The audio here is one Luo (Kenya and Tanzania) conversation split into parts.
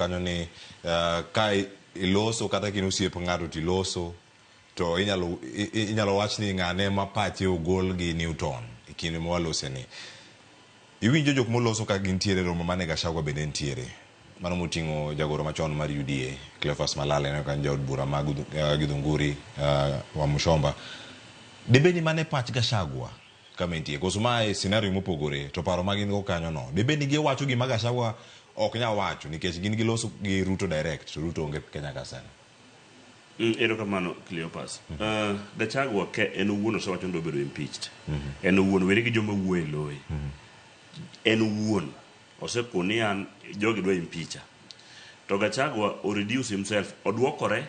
kanyo ni ka iloso kata kin osiep ng'ato tiloso to inyalo wach ni ng'ane ma pache ogol gi Newton kinde mwalose ni iwinjo jok moloso ka gintiere romo mane Gachagua bende ntiere mano moting'o jagoro machon mar UDA Cleophas Malala ne kan jaod bura mag Githunguri wa Mushomba debeni mane pach Gachagua kama entie koso mae scenario mopogore to paro magin go kanyo no debeni gi wacho gima Gachagua ok nya wacho nikech gin giloso gi Ruto direct to Ruto onge Kenya ka sana. Ero kamano Cleophas. Gachagua ke en owuon osewacho ndo bedo impeached. En owuon were gi joma wuoye loye. En owuon osekoni an jogi dwa impeacha. To Gachagua o reduce himself odwokore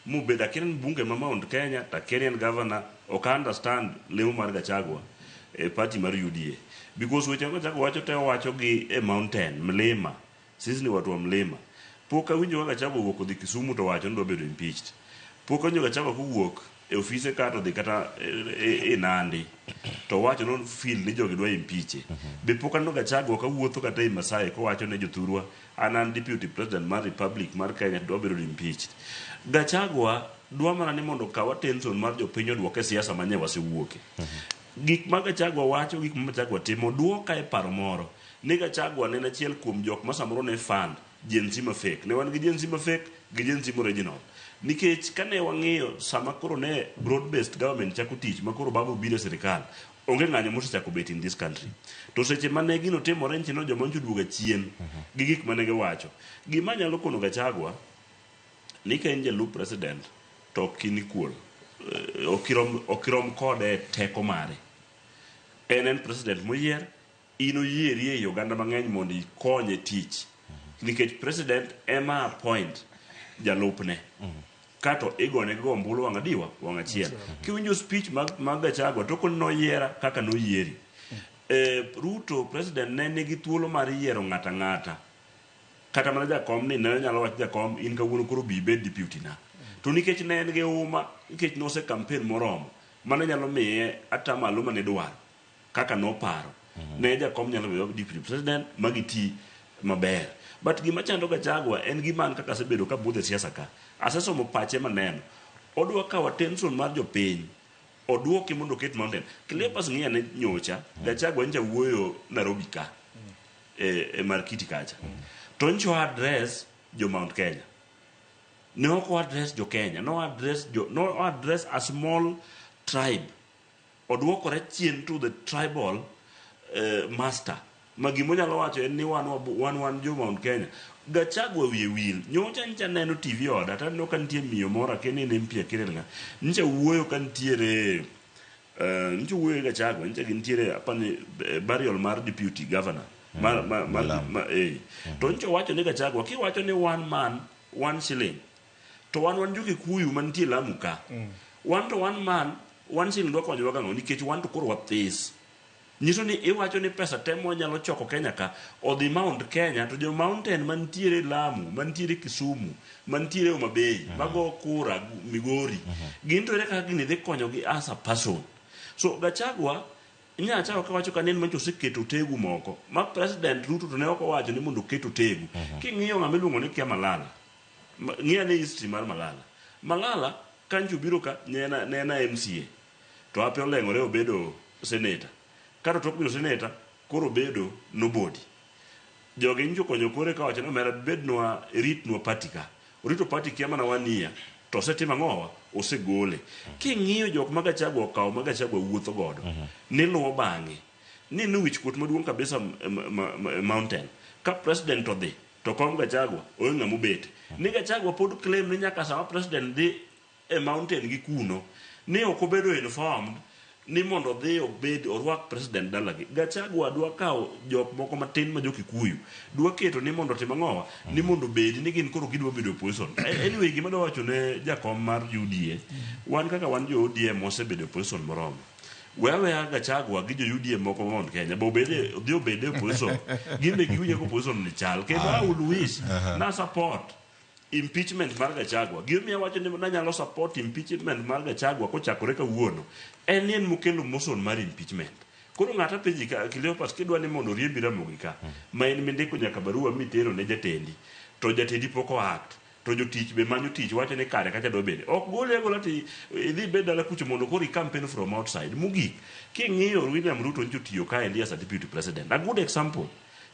mubeda kinen bunge ma Mount Kenya ta Kenyan governor ok understand lemo mar Gachagua party mar UDA because weche Gachagua wacho te wacho gi mountain mlima sisi ni watu wa mlima poka winjo Gachagua wuok odhi Kisumu to wacho ndo bedo impeached poka winjo Gachagua kuwuok e ofise ka to dhi kata e Nandi to wacho non feel ni jogi dwa impeache be poka ndo Gachagua ka wuotho kata e Masai ko wacho ne jothurwa an deputy president mar republic mar Kenya dwa bedo impeached. Gachagua dwa mana ni mondo kawa tension mar jopiny odwoke siasa manye wasewuoke. Gik ma Gachagua wacho gik ma Gachagua timo duoka e paro moro ni Gachagua ne achiel kuom jok ma samoro ne fund Gen Z ma fake ne wan gi Gen Z ma fake gi Gen Z original nikech kane wang'iyo sama koro ne broad based government chako tich ma koro babu biro sirikal onge ng'anyo mosechako bet in this country to seche mane gino timore nchino joma nchuduoga chien gi gik mane giwacho gima nyalo kono Gachagua ni ka en jalup president to kini kuol okirom kode teko mare en president moyier ino yieri e Uganda mang'eny mondo ikonye tich nikech president ema appoint jalupne kato igone go ombulu wang' achiel kiwinjo speech mag Gachagua to kon noyiera kaka noyieri Ruto president ne nigi thuolo mar yiero ng'ata kata mana jakom ni ne nyalo wacho jakom in kawuono koro bi bed deputy na to nikech ne en gi uma nikech nose campaign moromo mane nyalo miye atamalo mane dwaro kaka no paro ne jakom nyalo bedo deputy president magiti maber but gima chando Gachagua en gima kaka sebedo ka budhe siasa ka asesomo pache maneno odwa kawa tension mar jopiny odwoki mondo ket mountain Cleophas ng'iya ne nyocha Gachagua nja wuoyo Nairobi ka e markiti kacha to ncho address jo Mount Kenya no ko address jo Kenya no address a small tribe odwokore chien to the tribal master magimo nyalo wacho en ni wan jo Mount Kenya Gachagua wiye wil nyocha ncha neno TV oda ta no kantie miyo mora kene ne mpia kirenga ncha wuoyo kantiere ncha wuoyo Gachagua ncha gintiere apani burial mar deputy governor to ncho wacho ni Gachagua ki wacho ni one man one shilling to wan jo Kikuyu mantie Lamu ka one man one shilling dwa konyo waga no nikech wan to koro wathis nyiso ni iwacho ni pesa temo nyalo choko Kenya ka odhi Mount Kenya to jo mountain mantiere Lamu mantiere Kisumu mantiere Homa Bay mago Kura Migori ginto reka gini dhi konyo gi as a person so Gachagua Nyacha ka wacho kanen mancho seketo tegu moko ma president Ruto to ne oko wacho ni mondo keto tegu king'iyo ng'ama iluongo ni Kia Malala ng'iya ne history mar Malala kancho biro ka nena MCA to ape olengore obedo senator kato tok biro senator koro bedo nobody joge njo konyo kore ka wacho no mera bednwa ritnwa party ka orito party kia mana wania to setima ngowa osegole king'iyo jok ma Gachagua okaw ma Gachagua wuotho godo ni luwo bang'e ni wich kut maduong' kabisa mountain ka president odhi to kom Gachagua onge mobet ni Gachagua pod claim ni nyaka sama president dhi e mountain gi kuno ni ok obedo informed ni mondo dhi obed orwak president dalagi Gachagua dwa kawo jok moko matin ma jo Kikuyu dwa keto ni mondo tim ang'owa ni mondo bed ni gin koro gidwa bedo opposition anyway gima dwa wacho ne jakom mar UDA wan kaka wan jo ODM mosebedo opposition moromo wewe Gachagua gi jo UDA moko Mount Kenya bo bede dhi obede opposition gimbe giwinjo ko opposition ni chal kendo I would wish na support impeachment mar Gachagua gimi wacho ni nanyalo support impeachment mar Gachagua kochakore kawuono en mokelo motion mar impeachment koro ng'ata penji ka Cleophas kidwa ni mondo riembi Ramogi ka ma en mindiko nyaka barua mitero ne jatendi to jatedi poko act to jotich be manyo tich wacho ni kare kacha do bede ok gole gola ti idhi bed dala kucho mondo kori campaign from outside mogik king'iyo William Ruto njo tiyo ka endi as a deputy president. A good example,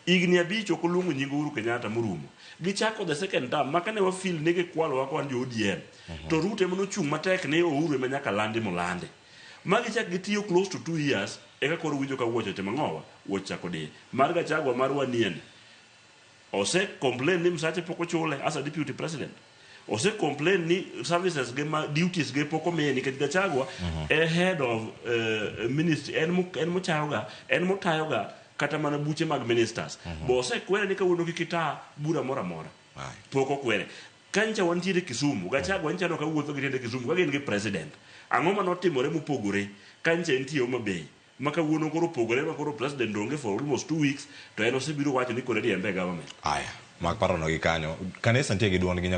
igni abich ok oluongo nying Uhuru Kenyatta morumo gichako the second term makane wa feel nege kwalo wako an jo ODM to Ruto ema nochung' matek ne Uhuru ema nyaka landi molande magi chak gitiyo close to 2 years eka koro winjo ka wuocho te mang'owa wuoch chako de mar Gachagua mar wanien ose complain ni msache poko chule as a deputy president ose complain ni services ge ma duties ge poko me ni Gachagua head of ministry en mo tayoga kata mana buche mag ministers bo ose kwere ni kawuono kikita bura mora poko kwere kancha wantiere Kisumu Gachagua nchano ka wuotho gitende Kisumu ka gin gi president ang'o manotimore mopogore kancha entiyo mabei maka wuono koro pogore ma koro president onge for almost 2 weeks to en osebiro wacho ni kore riembe government aya mak parono gi kanyo kanisa nitie gi duond gi